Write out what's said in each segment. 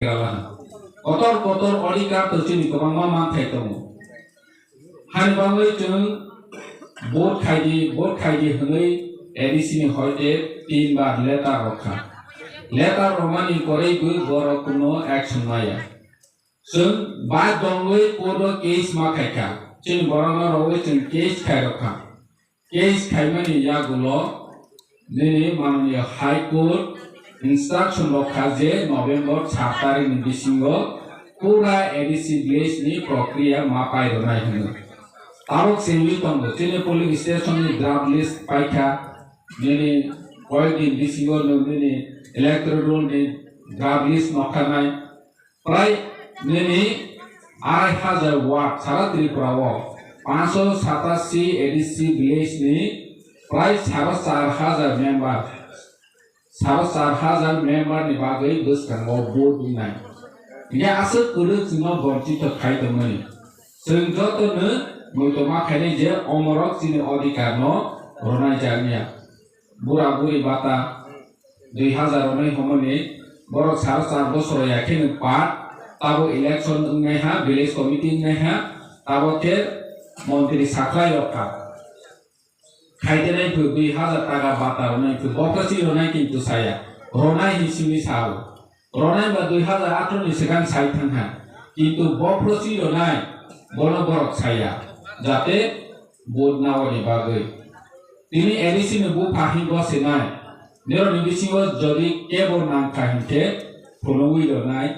kotor odikar terjun kebang mama kaitong. Han bangai jeng bot kaidi hengai edisi ni hoite 3 bar letter rokha. Letter romani korei bu borok kuno action maya. Sung bad dongwe kodo case makaika. Jeng borona rowe jeng case kai rokha. Case kai mani yagulo nini mani high court instruction rokha je November 7 tarik ni bisingo pura edisi village ni prokriya mapai ronai hengai. Tarok singli tongo chini polling station ni draft list paika nini koyekdin bisingo nini electoral roll ni draft list nokhanai pray nini 2,500 watt sara Tripura o 587 ADC village ni pray 4,500 member ni bagai buskango board dinai ya asal kudu cuma bonci to khai temani sengjoto ne Mutoma kene je omorok sini odikarno ronai jangnya bura buri bata 2000 ronai homoni borok sar bosoro yakin pat tabo election ngai ha village committee ngai ha tabo ke montri sakrai lokha khaidene phu 2000 taka bata ronai phu bokasi ronai kintu saya ronai hisimi sao ronai ba 2018 ni sekan sai thangha kintu bokrosi ronai bono borok saya jate board nawani bagai tini edisi ni bu pahi bo senai nero ni bisingo jodi kebo nang kahinte phonoi donai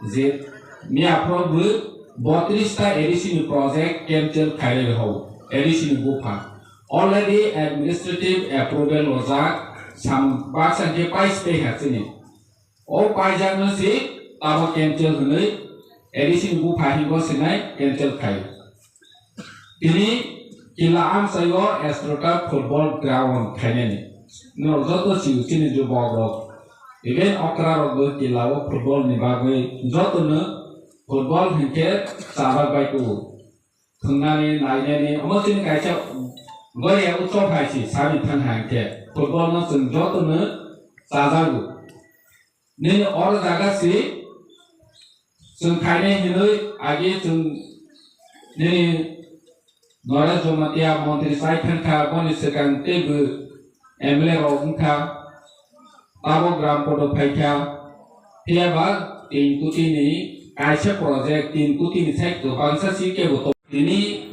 je mi aprobu 32 ta edisi ni project cancel khaile ho edisi ni bu pa already administrative approval ojak sam baksa je pais pe hasini o paijang no si tabo cancel hunai edisi ni bu pahi bo senai cancel khai ini kilaan sayo Astrota football ground khaineni no joto siu chini ju bogrok even okra rogo kilao football ni bagoi joto no football hinke sabak bai ku thungnani nainani amachini kaisa goi ya utso phaisi sami thang hangke football no chung joto no sajagu ni or jaga si chung khaine hinoi age chung ni Nora Jomatia Montri Saithanka Boni Sekan Tebu Emle Rogunka Abo Gram Podo Paika Tiaba Tin Kutini Kaisa Project Tin Kutini Sekto Bangsa Sike Buto Ini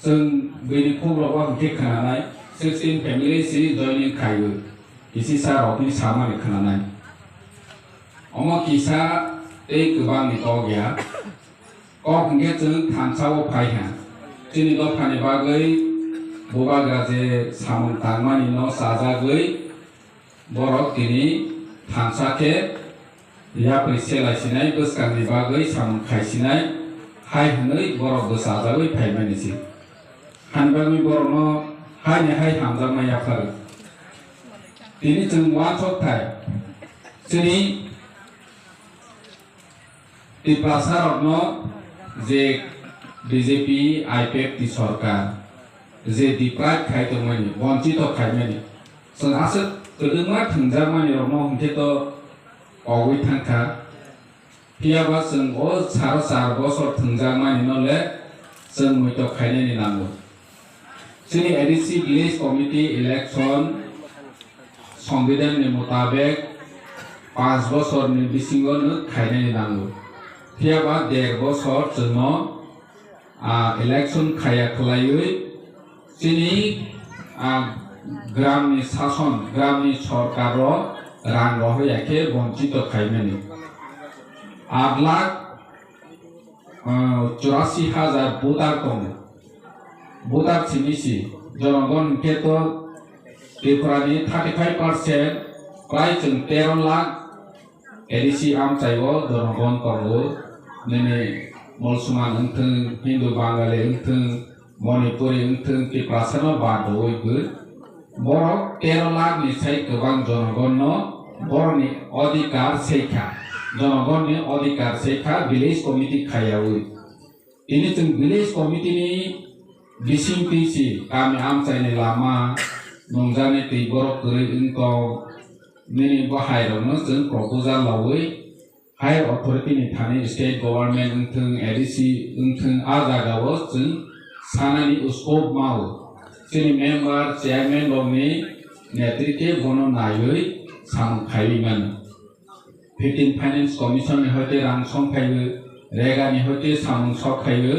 Sung Bini Kubrowa Hike Kananai 16 family si joining Kayu Isi Sa Rokin Sama Ni Kananai Oma Kisa Te Kubang Ni Togya Kok nge jeng tangsawo paiha chini do phani bagai bobagra je samung tangmani no sajagai borok tini tangsake ya prisela sinai buskangni bagai samung khaisinai hai hnoi borok do sajagai phaimani si hanbami borok no hai ne hai hamjama ya phar tini jeng wa chok thai chini ti pasarok no যে BJP IPF টি সরকার যে deprive খাইতমানি বঞ্চিত খাইমানি जों आसो गोदोमा थंजामानि रनो हंथेत अगै थांखा पियाबा जों ओ सार बसर थंजामानि नले जों मैत खाइनानि नांगौ जोंनि एडिसि विलेज कमिटि इलेक्शन संविधाननि मुताबिक 5 बसरनि बिसिङावनो खाइनानि नांगौ Tiaba 1.5 bosor jono election khaya khlaioi chini gramni shason gramni sorkaro rang rohoyake bonchito khaimani 8,84,000 voter tong voter chinisi jonogon keto Tripurani 35% prai chung 13 lakh edisi amchaiwo jonogon tongo nene Molsuman engtheng Hindu Bangali engtheng Manipuri engtheng Tiprasano badoibu borok 13 lakh ni sai gobang jonogon no borni odikar seikha jonogon ni odikar seikha village committee khayawi ini chung village committee ni bising pisi kami amchai ni lama nongjani tei borok kuri engko nini bo high ro no jeng proposal lawi higher authority ni thani state government ungthung ADC ungthung a jaga wo jeng sanani scope mau chini member chairman logni netritwe bono naioi samung khaiman 15 finance commission ni hote rang songkhaiyo rega ni hote samung sokkhaiyo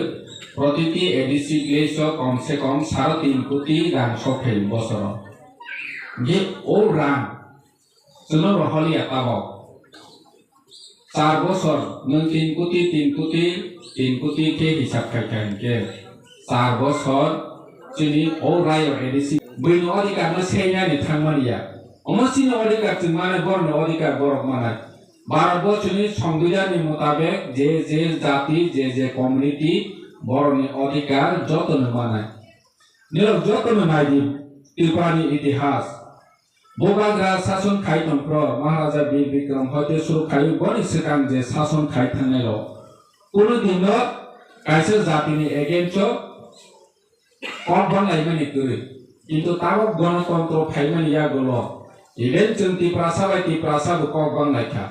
প্রতিটি ADC গ্লেস কমসে কম 3.5 কোটি রাং সফেই বছর যে ও রাং জন্য রহলিয়া পাব 4 বছর নং 3 কোটি 3 কোটি 3 কোটি কে হিসাব খাইখানকে 4 বছর চিনি ও রায় এডিসি বইন অধিকার না সেনানি থাংমারিয়া অমসিন অধিকার মানে বর্ণ অধিকার বরক মানে 12 বছরনি সংবিধানের মোতাবেক যে যে জাতি যে যে কমিউনিটি বরনি অধিকার যতন মানায় নিরব যতন নাইদি ত্রিপুরানি ইতিহাস বোবাগ্রা শাসন খাইতন্ত্র মহারাজা বীর বিক্রম হতে শুরু খাই বনি সিকাং যে শাসন খাইথানেল কোনদিন কাইসে জাতিনি এগেইনস্ট কমবাংলাইমানি করে কিন্তু তাও গণতন্ত্র ফাইমানি ইয়াগুলো ইভেন जों ত্রিপুরা সাবাই ত্রিপুরা সাবো কমবাংলাইখা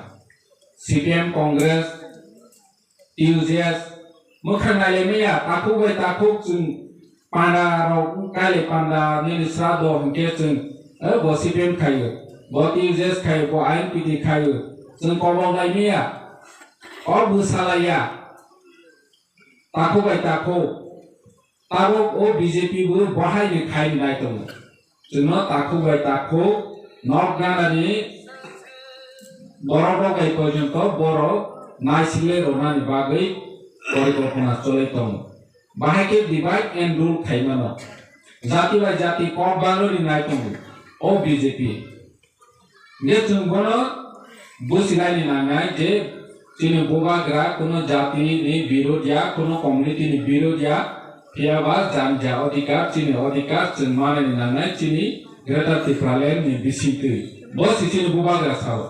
সিপিএম কংগ্রেস টিউজেস मोखानायमेया ताखुबै ताखुक जों पाना राव काले पाना निस्रा दो हंके जों बो सिपिएम खायो बो टिउजेस खायो बो आईएनपीडी खायो जों कमलायमेया अ बुसालाया ताखुबै ताखु ताबो ओ बीजेपी बो बहायनो खायनो नायदों जोंनो ताखुबै ताखु नगनानि बर'बो गाय पर्यन्त बर' नायसिले रनानि बागै পরিকল্পনা চলাইতং বাহাকে ডিভাইড এন্ড রুল খাইমানো জাতি বাই জাতি কম বাংলানি নাইতং ও বিজেপি নে जों বনো বুঝিনাইনি নাঙাই যে চিনি বোবাগ্রা কোন জাতিনি বিরোধিয়া কোন কমিউনিটিনি বিরোধিয়া ফিয়াবা জানজা অধিকার চিনি অধিকার जों মানানি নাঙাই চিনি গ্রেটার ত্রিপুরালেন্ডনি বিসিতে বসি চিনি বোবাগ্রা সাও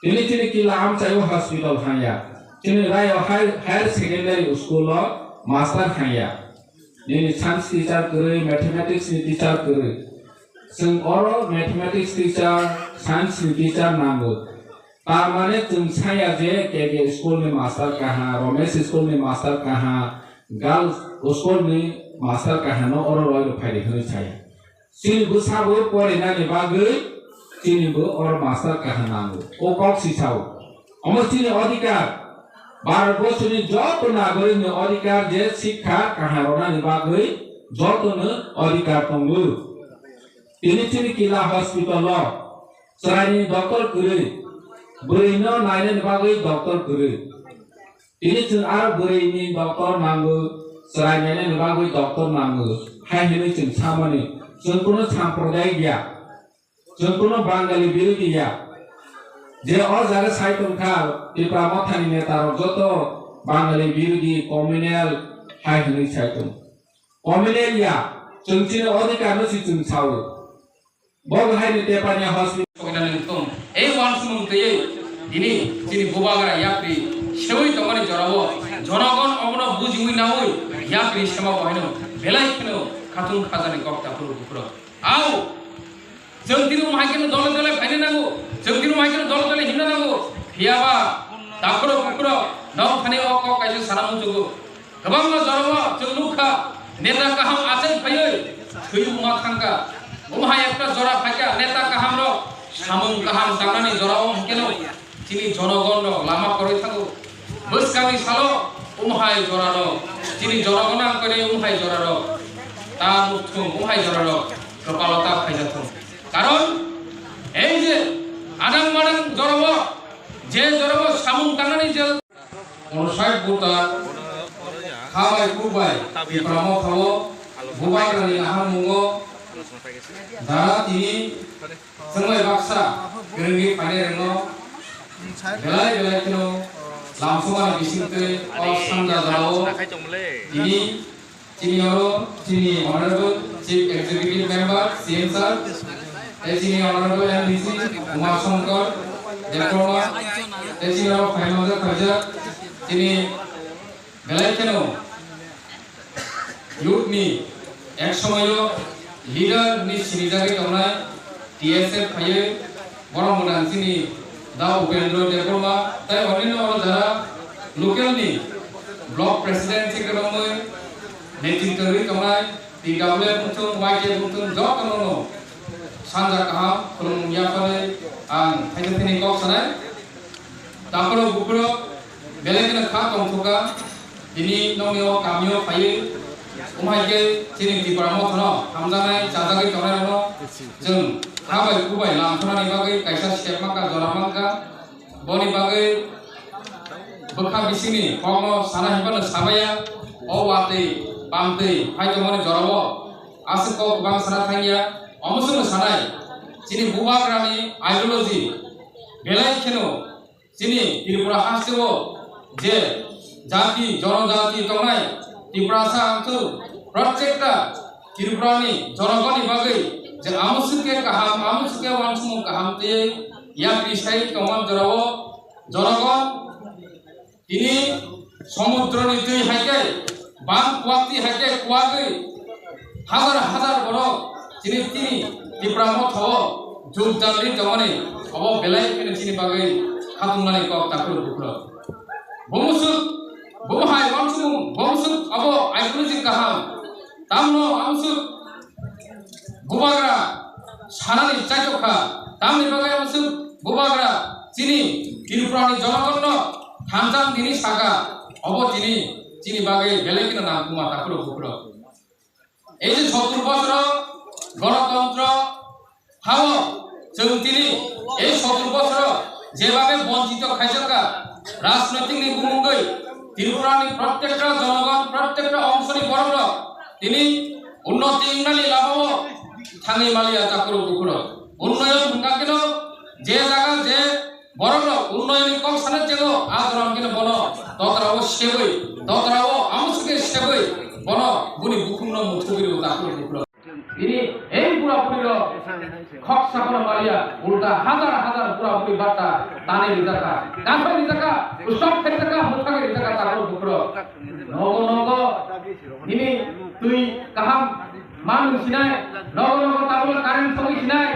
তিনি চিনি কিলা আমচাইও হসপিটাল হায়া Chini rayo higher secondary school master khaya. Nini science teacher kuri, mathematics teacher kuri. Sing oro mathematics teacher, science teacher nango. Tamane tum saya je ke school में master कहाँ, Ramesh school में master कहाँ, girls school में master कहाँ no oro roy फायदे होने चाहिए. Chini bu sabu pori nani bagai, chini bu oro master कहाँ nango. O kok si sabu. Omo chini अधिकार 12 বছরনি যত নাগরিক অধিকার যে শিক্ষা কাহারনা নিবাগৈ যতন অধিকার তঙ্গু তিনি চিনি কিলা হসপিটাল সরাইনি ডক্টর করে বইন নাইনে নিবাগৈ ডক্টর করে তিনি চিন আর বইনি ডক্টর নাঙ্গু সরাইনাইনে নিবাগৈ ডক্টর নাঙ্গু হাইহিনি চিন সামনি जों কোনো সম্প্রদায় গিয়া जों কোনো বাঙালি বিরোধী গিয়া যে অজারে সাইতন খা ত্রিপুরা মথানি নেতার যত বাঙালি বিরোধী কমিউনাল হাইহনি সাইতন কমিউনালিয়া जोंचिन অধিকার নসি जों সাও বগ হাইনি তেপানি হসপিটাল কইনানি তং এই ওয়ানসুমুং তেই দিনি চিনি বোবাগরা ইয়াপ্রি সেওই তমানি জরাবো জনগণ অমন বুঝুই নাওই ইয়াপ্রি সেমা বহাইনো বেলাইখনো খাতুন খাজানি কক্তা পুরো পুরো আও जों दिनु माइकेनो दले दले फाइने नांगौ जों दिनु माइकेनो दले दले हिमना नांगौ फियाबा दाखरो कुकुरो नौ फाने अक काइसे सारामु जुगु गोबां जरबो जों लुखा नेता काहाम आचै फायै थैउ मा थांगा उमहाय एकटा जरा फाइका नेता काहाम रो सामुं काहाम जानानि जराव हकेनो चिनि जनगण लामा करै थांगौ बसकानि सालो उमहाय जरानो चिनि जनगण करे उमहाय जरारो ता मुथुं उमहाय जरारो कपालता फाइजाथुं কারণ এই যে আদাং মাদাং জরব যে জরব সামুং কানানি যে 60 বুতা খাবাই কুবাই প্রামো খাও বুবাই রানি আহামুঙ্গো দারা তিনি संगाय बाक्सा गरंगि फाने रेंगो बेलाय बेलाय किनो लामसुमा बिसिंते अ सांगा जाओ ini Sini Honorable Chief Executive Member CM Sir Sini Honorable MDC Umar Shankar Diploma Sini Faimoza Khaja Sini Belai Keno Youth ni Ek Somayo Leader ni Sini Jagi Kamna TSF Phaye বরং মোনান সিনি দাও উপেন্দ্র দেববর্মা তাই অন্যান্য যারা লোকেলনি block president secretary নেতৃত্বরি তংনাय TWF बुंथुं YK बुंथुं जतनो सानजा काहाम खुलुम याफाले आं थाइजोफिनि कक सानाय तापरो बुपुरो बेलेगनो खा तंथुका दिनि नंनियो गामियो फायो उमायके सिनि दिब्रामो थनो हामजानाय जाजागै तंनायनो जों हाबाय कुबाय लांथनानि बागै कायसा स्टेप माका जरामांका बनि बागै बोखा बिसिनि कमो साना हिबानो साबाया अवातै बामदै फायदमोन जरावो आसको गोबां साना थांगिया अमसुनो सानाय जिनि बुबाग्रानि आइडियोलॉजी बेलाय खेनो जिनि त्रिपुरा हासिबो जे जाति जनजाति तंनाय त्रिपुरासा अंतु प्रत्येकटा त्रिपुरानि जनगणनि बागै जे आमुसुके काहाम आमुसुके वानसुमु काहाम ते या क्रिसाइ तंमान जरावो जनगण तिनि समुद्रनि दै हायके बां कुवाक्ति हायके कुवागै हाजार हाजार बरो जिनि तिनि त्रिपुरामो थो जुग जालि तंमाने अब बेलाय खेनो जिनि बागै खातुंनानै कक ताकुर बुख्रो बमुसुक बमहाय वानसुमु बमुसुक अब आइडियोलॉजी काहाम तामनो आमुसुक बुबाग्रा सानानि चाइचखा तामनि बागै आमुसुक बुबाग्रा जिनि त्रिपुरानि जनगण थामजाम दिनि सागा अब जिनि बागै बेलेगनो नाम कुमा ताकुर बुख्रो এই যে 70 বছর গণতন্ত্র হাও जों दिनै এই 70 বছর যেভাবে বঞ্চিত খাইছকা রাজনৈতিক নিগুমুঙ্গৈ ত্রিপুরানি প্রত্যেকটা জনগণ প্রত্যেকটা অংশনি বড় তিনি উন্নতি ইংনালি লাভও থাঙি মালিয়া তাকুর বুকুর উন্নয়ন হুঙ্গাকেন যে জায়গা যে বড় উন্নয়নি কম সানের যেগো আদরণ কেন বন ততরাও সেবই ততরাও আমসুকে সেবই বন গুনি বুকুন্ন মুথুবির তাকুর বুকুর তিনি এই পুরাপুরির খক সাপন মারিয়া উল্টা হাজার হাজার পুরাপুরি বার্তা তানে রিজাকা কাফে রিজাকা সব ক্ষেত্রে মুথাকে রিজাকা তাকুর বুকুর নগ নগ তিনি তুই কাহাম মানুষ সিনাই নগ নগ তাবল কারেন্ট সঙ্গে সিনাই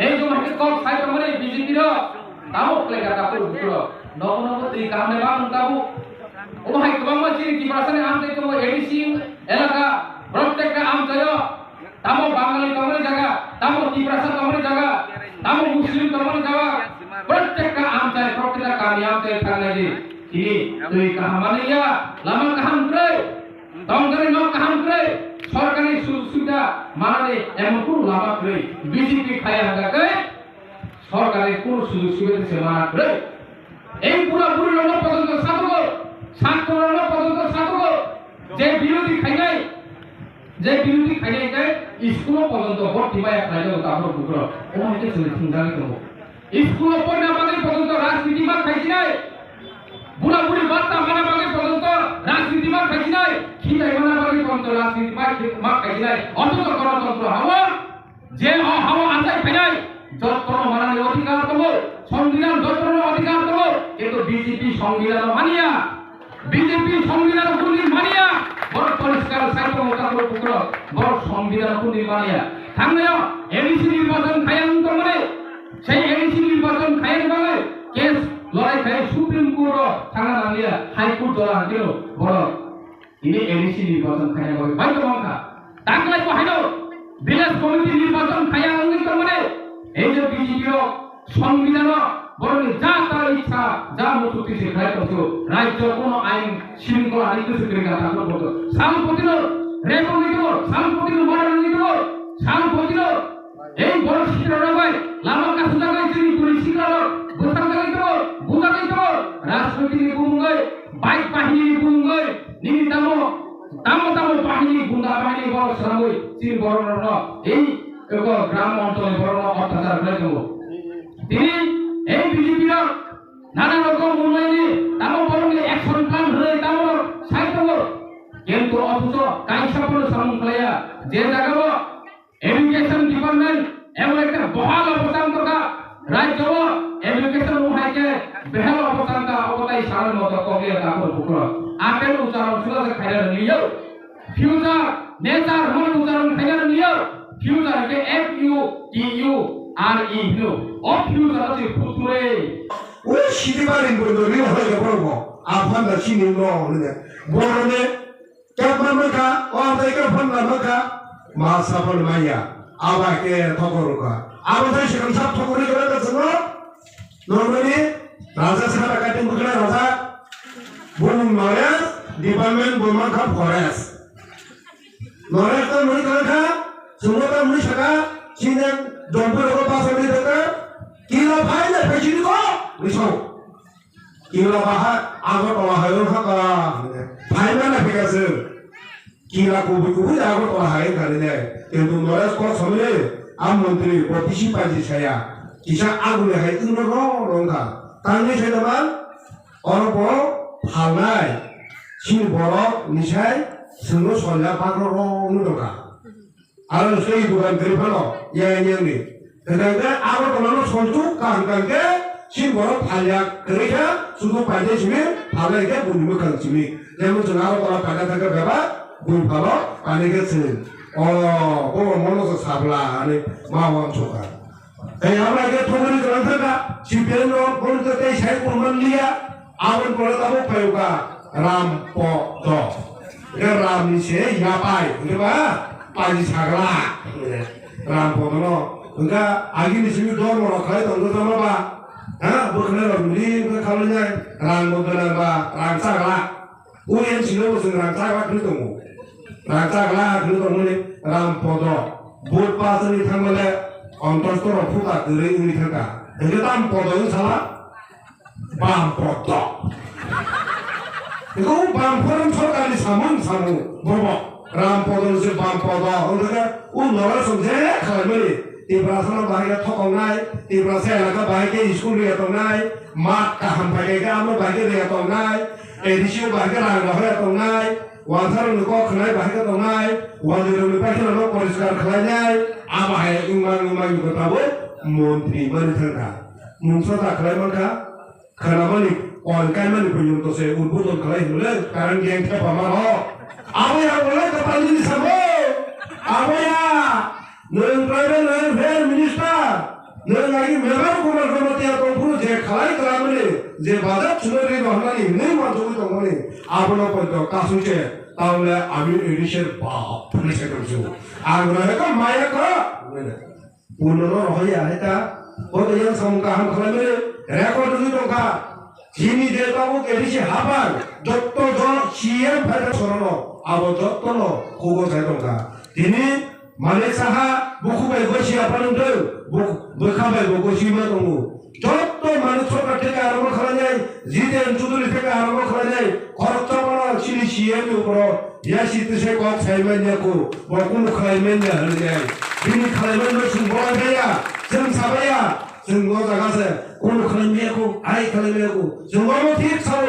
এই যে মাকে কল সাইট মানে বিজেপির তাও প্লেগা তাকুর বুকুর নগ নগ তুই কামনে বাম তাবু ও ভাই কম মাছিনি কি পাশে আমতে তো এডিসি এলাকা প্রত্যেকটা আম তয় তামো বাঙালি তমরে জায়গা তামো ত্রিপুরাসা তমরে জায়গা তামো মুসলিম তমরে জায়গা প্রত্যেকটা আম চাই প্রত্যেকটা কামিয়াব চাই থাকলে যে কি তুই কাহামানিয়া লামা কাহাম করে তংগরে ন কাহাম করে সরকারি সুবিধা মানালে এমন কোন লাভা করে বিজেপি খায়া হাগাকে সরকারি কোন সুযোগ সুবিধা সে মানা করে এই পুরোপুরি লোক পর্যন্ত সাধব ছাত্র পর্যন্ত সাধব যে বিরোধী খাইনাই যে বিরোধী খাইনাইকে স্কুল পর্যন্ত ভর্তি পায় খাইলো তারপর বুকুর ও হইতে চলে থিংজালি তো স্কুল পড়না বাগে পর্যন্ত রাজনীতি মা খাইছি নাই বুড়া বুড়ি বার্তা মানা বাগে পর্যন্ত রাজনীতি মা খাইছি নাই খিনাই মানা বাগে পর্যন্ত রাজনীতি মা খাইছি নাই অন্তত গণতন্ত্র হাওয়া যে হাওয়া আসাই খাইনাই যতন মানার অধিকার দেব সংবিধান যতন অধিকার দেব কিন্তু বিজেপি সংবিধান মানিয়া বিজেপি সংবিধান গুলি মানিয়া বড় পরিষ্কার সাইট মোতাবেক পুকুর বড় সংবিধান গুলি মানিয়া থামলেও এডিসি নির্বাচন খায়ান তো মানে সেই এডিসি নির্বাচন খায়ান বলে কেস লড়াই খায় সুপ্রিম কোর্ট থানা নামিয়া হাইকোর্ট দলা দিল বড় ইনি এডিসি নির্বাচন খায়ান বলে বাইক মাংকা তাকলাই কো হাইলো ভিলেজ কমিটি নির্বাচন খায়ান তো মানে এই যে বিজেপির সংবিধান বরং যা তার ইচ্ছা যা মতুতি সে খায় তো রাজ্য কোন আইন শৃঙ্খলা নির্দেশকের কথা বলতো সালপতির রেকর্ড নিতে সালপতির মডেল নিতে সালপতির এই বড় শিক্ষার ভাই লামা কাছে জায়গায় তিনি পুলিশ শিক্ষার বোঝা জায়গায় বুঝা দিতে রাজনৈতিক নিগুঙ্গই বাইক বাহিনী নিগুঙ্গই নিমিতামো তামো তামো বাহিনী গুন্ডা বাহিনী বড় সামই চিন বড় এই গ্রাম অঞ্চলে বড় অত্যাচার করে দেব তিনি এই বিজেপির নানা রকম উন্নয়নে তামো বড় অ্যাকশন প্ল্যান হয়ে তামো সাইট কিন্তু অথচ কাইসাপুর সমন্বয়া যে জায়গা এডুকেশন ডিপার্টমেন্ট এমন একটা বহাল অবস্থান থাকা রাজ্য এডুকেশন উহাইকে বেহাল অবস্থান কা অবতাই সারার মতো কবে তারপর পুকুর আপেল উচ্চারণ সুদাতে খাইয়ার নিও ফিউচার নেচার মন উচ্চারণ খাইয়ার নিও ফিউচার কে F U T U R E 어필 자라지 부투레 왜 시디바린 분들이 어떻게 그러고 아판다 신인 거 그러냐 모르네 깜깜한가 어디가 판다만가 마사벌 마야 아바께 더거로가 아무튼 시간 삽 토고리 그랬었어 너머니 나사 사라 같은 거그래 나사 본 노래 디발멘 보만 카 포레스 노래 또 우리 그러니까 중고다 우리 샤가 진행 dompulo pasal ni dekat kila bahaya pejini ko risau kila bahaya agot olah haka bahaya mana pegas kila kubu agot olah karena itu noras ko samne am menteri partisipasi saya kisah agung hai unro ronga tangge saya teman orang po halai sin borok nisai semua soalnya pakro ronga Alam saya bukan terima yang ni. Tetapi awak kalau sontuk kan ke, si borok halak kerja sudah pada sini, halak ke bunyi bukan sini. Yang macam awak kalau pada tak berapa, bunyi kalau ane ke sini. Oh, mana sabla ane mawam coba. Awak ke thogri kerana tak, si benar pun kita saya pun lihat, awak kalau tahu payuka rampo do, ram ni saya yapai, betul पाजी छागला राम पोदनो उनका आगे निसमी door मोर खाए तो उनको तो बा हां बखने रंगली उनका खालो जाए राम पोदना बा राम छागला उयन सिलो बसं राम छागला खिलो तो राम छागला खिलो तो ने राम पोदो बोट पास नि थांगले अंतस्तर फुका गरे उनि थांगा एके दाम पोदो छला balm पोदो 이거 밤포는 철까지 사문 보고 람포도는 저 밤포도 그러니까 우너를 성제 가면이 이브라스는 바이가 토공나이 이브라스에라가 바이게 스쿨에 토나이 마카 한바이가 아무 바이게 토나이 에디시오 바이가 라가 토나이 완사는 거 그날 바이가 토나이 완전히 바이가 포리스가 그러냐이 아마에 응만 이거 타고 몬트리 머리털가 문서다 그러면가 그러면이 온간만 보는 것에 운부도 그래 물론 다른 게 해봐마로 아버야 원래 kapalini samo 아버야 너는 그러면 왜 미니스터 너는 아기 매번 고말 거못해야 동부로 제 가라이 그러면이 제 바다 주너리도 하나니 내 만족을 동원이 아버나 번도 가수제 다음에 아미 에디션 바 프리세 그러죠 아그러니까 마야가 오늘은 허야 했다 어디 영상가 한 그러면 레코드도 동가 Jini dewa ke risi haban, jotto jo siam pada sorono, abo jotto no kogo saya dongka. Ini Malaysia buku bayi gosi apa nunggu, buku bayi gosi mana tunggu. Jotto Malaysia kerja arama kerajai, jiden judul kerja arama kerajai, korupsi mana sini siam itu pro, ya situ saya kau saya menjaku, bukan kerajai menjadi. Ini kerajai menjadi semua dia, semua semua jaga 오늘 그런 메고 아이 그런 메고 정말 티입사로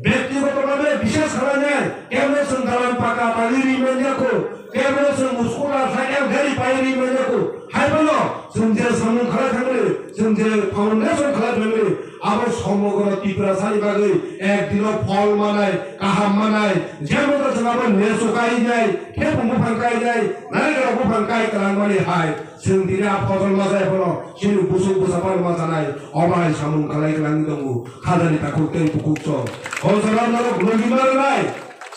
ব্যক্তিগতভাবে বিশেষ কারণে কেমনসন দালান পাকা পালিরি মে냐고 কেমনসন মু스코라 사냥 대리 파이리 메냐고 할벌로 정제 성문 가라 থাকলে 정제 foundation 가라 থাকলে আবার সমগ্র ত্রিপুরা সারিবাগে একদিন ফল মানায় কাহাম মানায় যেমন আবার নেসুকাই যায় খেপুমু ফাঙ্কাই যায় নাইগা ফাঙ্কাই কালাঙ্গানি হাই जोंदिना फजल माजाय फलो सिनु बुसु बुसापार माजानाय अबाय सामुन खालाय खालांनि दंगु खादानि ताखौ दै बुकुक्स हजराव नारो गुलगि मारनाय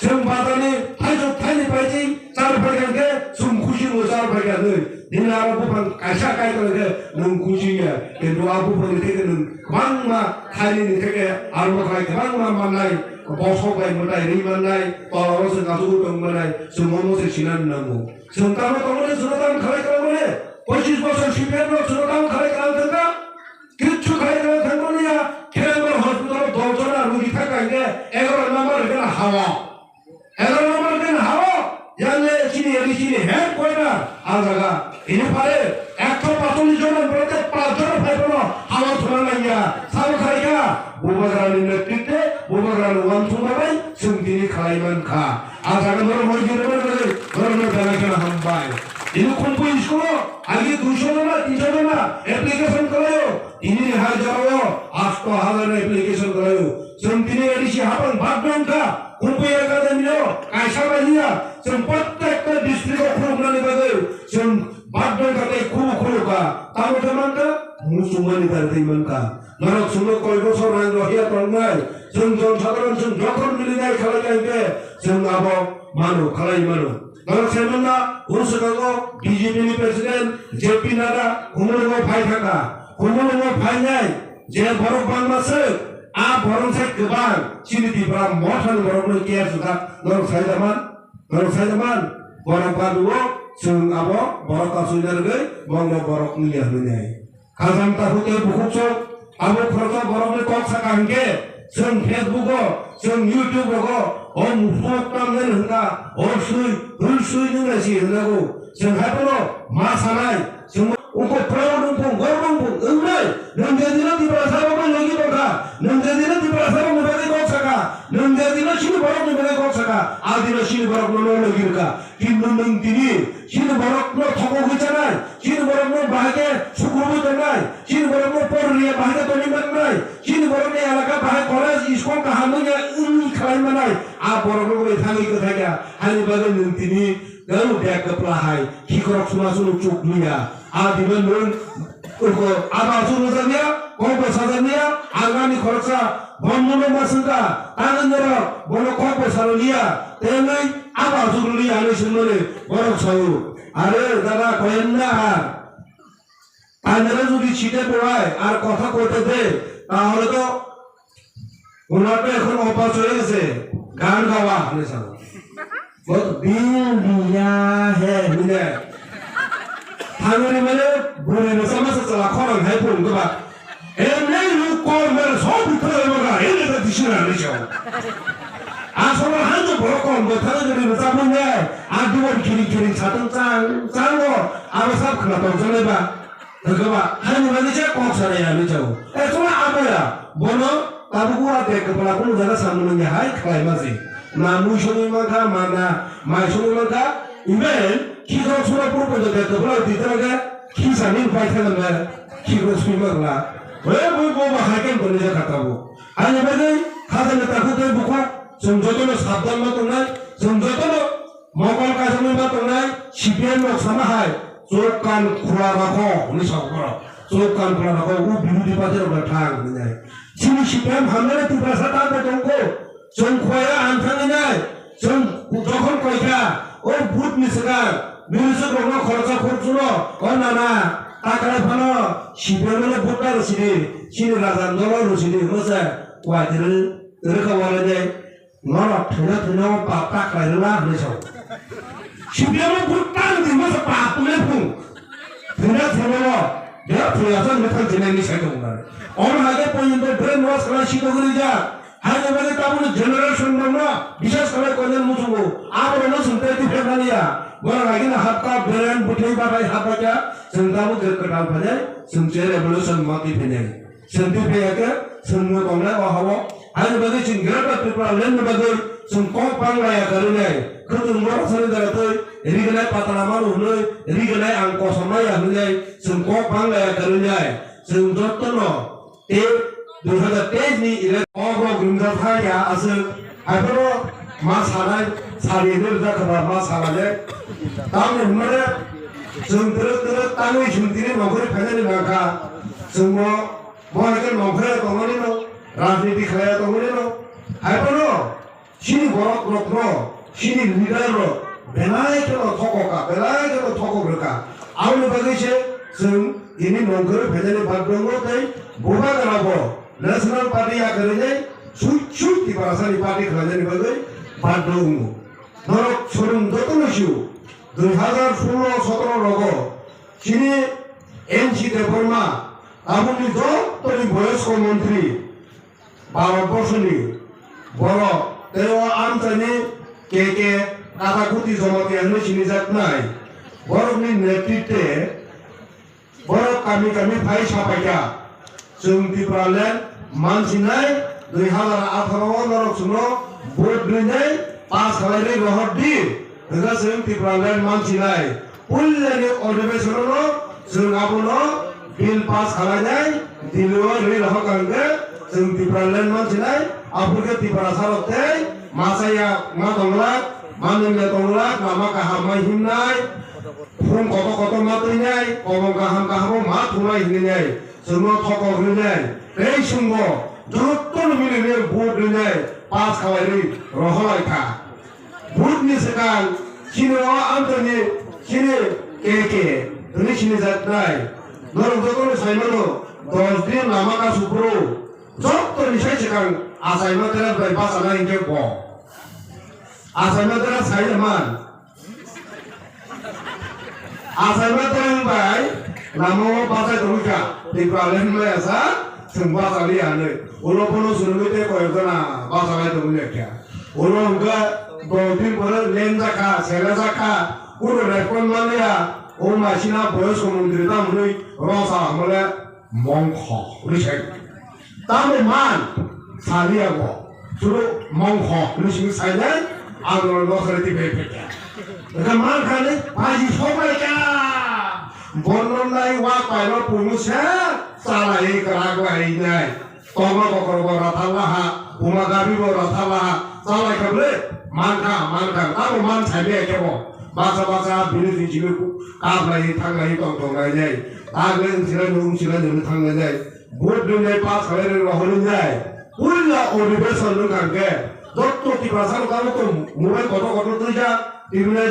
जों बादानि थाइजौ थाइनि बायदि चार फैगानके सुम खुसि मोजार फैगानो दिना आरो बुफां कायसा कायगोनके नों खुसिया किन्तु आबु फनि थेके नों गोबां मा थाइनि थेके आरो खालाय गोबां मा माननाय बसबाय मोननाय रिमाननाय तलाव जों गाजु दंमोननाय जों ममसे सिनान नांगौ जों तानो तमने जों खालाय खालामने 25 বছর শিপের ছোটকাম খাই কালতেকা কিছু খাই কালতেকা কেবল হসপিটাল 10 জন রোগী থাকাইলে 11 নম্বর এখানে হাওয়া 11 নম্বর এখানে হাওয়া জানলে চিনি এদিকে হেড কয়টা আর জায়গা এনে পারে 145 জনের বলতে 5 জন ফাইবলো হাওয়া ছড়া লাইয়া সাব খাইকা বুবাগ্রানি নেতৃত্বে বুবাগ্রানি ওয়ান সুমাবাই সুমদিনি খাইমান খা আর জায়গা ধরে মইজিরে বলে ধরে বেলাখানা হামবাই ini kumpul sekolah, lagi 200 nama, 300 nama, application kelayu, ini hajawo, asto halan application kelayu, sempini edisi hapan background ka, kumpul akademiyo, kaisa bajiya, sempat tek district program ni bagai, sem background ka te kuru ka, tahu zaman ka, musuhan 정말 정전사들은 정 역할 밀리냐 칼라이게 정아버 마누 칼라이 마누 나라 세면나 우스가고 BJP 프레시덴트 JP 나라 고모르고 파이카가 고모르고 파이냐이 제 바로 방마스 아 버릇의 그반 지리디브라 못하는 버릇을 깨수다 너로 살자만 버릇 받고 정아버 버릇 가수냐를 먹는 버릇 늘려느냐 가상다 후대 부국적 아버 그렇게 버릇을 꼭 사가는 게정 페이스북어 정 유튜브고 엄후옥 담는 흔가 얼수 있는 것이 흔하고 정 해보로 마사나이 정 우고 프라우릉풍 거릉풍 응날 능대디는 디브라 사람을 여기 볼까 능대디는 디브라 사람을 여기 꼭사가 능대디는 신이 버럭 여기 꼭사가 아디는 신이 버럭 여기일까 김능능디니 신이 버럭 터고 있잖아 신이 버럭 마하게 수고부 되나 신이 버럭 뽀르리에 마하게 돌리면 신이 버럭에 알아가 마하 거라지 이스콘 가하느냐 응이 칼만나이 아 버럭을 왜 당이 그다냐 하니바가 능디니 너무 대급라하이 기거럭 수마수는 쭉이야 아디는 그거 아바수는 사냐 공부 사자냐 아가니 거럭사 법문을 맞습니다 다른 나라 뭐로 공부 사는이야 때문에 아바수를 이 안에 신문에 뭐라고 사유 아래 나라 고였나 아내는 우리 지대 보아이 알 কথা করতে দে তাহলে তো ওনাকে এখন opus হয়ে গেছে গান গাওয়া হয়েছে বিয়া হে বুঝে 당연히 말해 보내는 삼아서 살아 코랑 해보는 거 봐. 애내 육골면 소부터 해봐가 애네가 드시는 않으죠. 아 손을 한점 벌었고 못하는 그리는 싸문네 아 누가 기린 자동 짱거 아버사 그나 동선해봐. 그거 봐 하는 말이 제일 꼭 살아야 하죠. 에 정말 아버야 뭐너 나보고라 대급을 하고 내가 삼는 게 하이 클라이마지. 나무쇼니만가 마나 마이쇼니만가 이면 기도 소라 프로포즈 대급을 뒤들어가 기사님 파이트는 기도 수임을라 왜 뭐가 할게 보내자 갔다고 아니 왜는 가슴에 딱 그때 붙고 정조도는 삽단만 동날 정조도는 먹을 가슴을 동날 시비엔 목사마할 족간 구라라고 우리 사고라 족간 구라라고 우 비루디 바지로 당 그냥 지금 시비엔 하면에 뒤바사 다고 동고 정코야 안 타느냐 정 조금 거기야 ভূত মিশগার মিউজিক রং খরচা করছুন নানা টাকার ফানো শিবের ভূতটা রসিনি সিনি রাজা নল রসিনি হচ্ছে ওয়াইদের এরকম বলে যে নরক ঠেনা পাপ টাকাইলা হয়েছ শিবের ভূতটা দিমছে পাপ তুলে Phom ঠেনা 내 프로야서 메탈 진행이 생겼구나. 어느 하게 보이는데 브랜 워스가 시도그리 자 하이버리 따보는 제너레이션 넘나 비셔스가 거는 무슨고 아무래도 선택이 편하니야. 뭐라 하기는 합가 브랜 부테이 바바이 합가자 선다고 그렇게 달파네 선제 레볼루션 마키 편해. 선택해야게 선거 공래 와하고 하이버리 징그럽다 피플 렌드버들 선꼭 방라야 그러네. 그들 뭐라 소리들한테 리그네 파타나만 오늘 리그네 안고 somaya hune sengko panglaya karunya sengjotono te 2023 ni ile ogo grimda thaya ase apro ma sarai sariner da khaba ma sarale tamne humare sengtere tangui jumtire nokore phane naka sengmo moike nokore komani no rajniti khaya komani no apro shini borok rokno shini leader 벨라이케로 토고가 벨라이케로 토고 그럴까 아무리 바기시 ซึ่ง 이미 농거를 배전에 받는 것들 뭐가 나라고 내셔널 파티야 그러니 수출 디바라사니 파티 그러니 거기 받는 너로 소름 돋으시오 2016 17로고 신이 NC 대포마 아무리도 또이 보여스코 몬트리 바로보스니 보러 대와 암산이 깨깨 아바쿠티 저마게 하는 신이작 나이 버럭니 네티테 버럭 까미 파이 샤파야 정티브랄렌 만시나이 2018 너럭스노 보드리네 파스칼레리 로허디 그가 정티브랄렌 만시나이 폴레니 오르베스노 정아보노 빌 파스칼라냐이 딜로리 로허강게 정티브랄렌 만시나이 아프게 티브라사로테 마사야 마동라 Manungnya tolak, mama kahamai himnai, pun koto matunyai, komong kaham matu mai himnai, semua tokoh himnai. Rei sunggo, যত মিলে vote নিয়ে pass খাওয়াই রহলাইখা vote নি সেখান চিনে Anthony চিনে কে তুমি চিনে যাত নাই ধরো যখন সাইমানো 10 দিন লামাকা সুপ্রো যত নিশাই সেখান আসাইমাতেরা বাই বাসানা ইনকে ক আসাইমাতেরা সাইমান আসাইমাতেরা বাই লামো বাসাই দরুকা টিপ্রালেন লয় আসা जों बाजालियानो उलपनो सुनगोते कयजना बाजालाय दंलेखा उलंगा ददिन परे लेन जाखा सेला जाखा कुनो रेकन मालिया ओ मासिना बयस मन्दिर दामनै रसा हमले मंख रिसाय तामे मान सालियागो सुरु मंख रिसिं साइले आगो लखरति बेफेका दा मान खाने बाजि सबायका बननाय वा पाइलो पुमुसे सालाय करागलायनाय तमा बकरबो राथालाहा उमा गाबिबो राथालाहा सालाय खबले मानखा ताबो मान साइले केबो बासा बिनि दिजिबो काबलाय थांलाय तंतंनाय जाय आगले उसिला थांनाय जाय भोट दिनाय पास खालाय रहलै जाय पुरला अधिवेशन लुकांगे दत्त टिप्रासार कालो तो मोबाइल कत तुजा टिभिनाय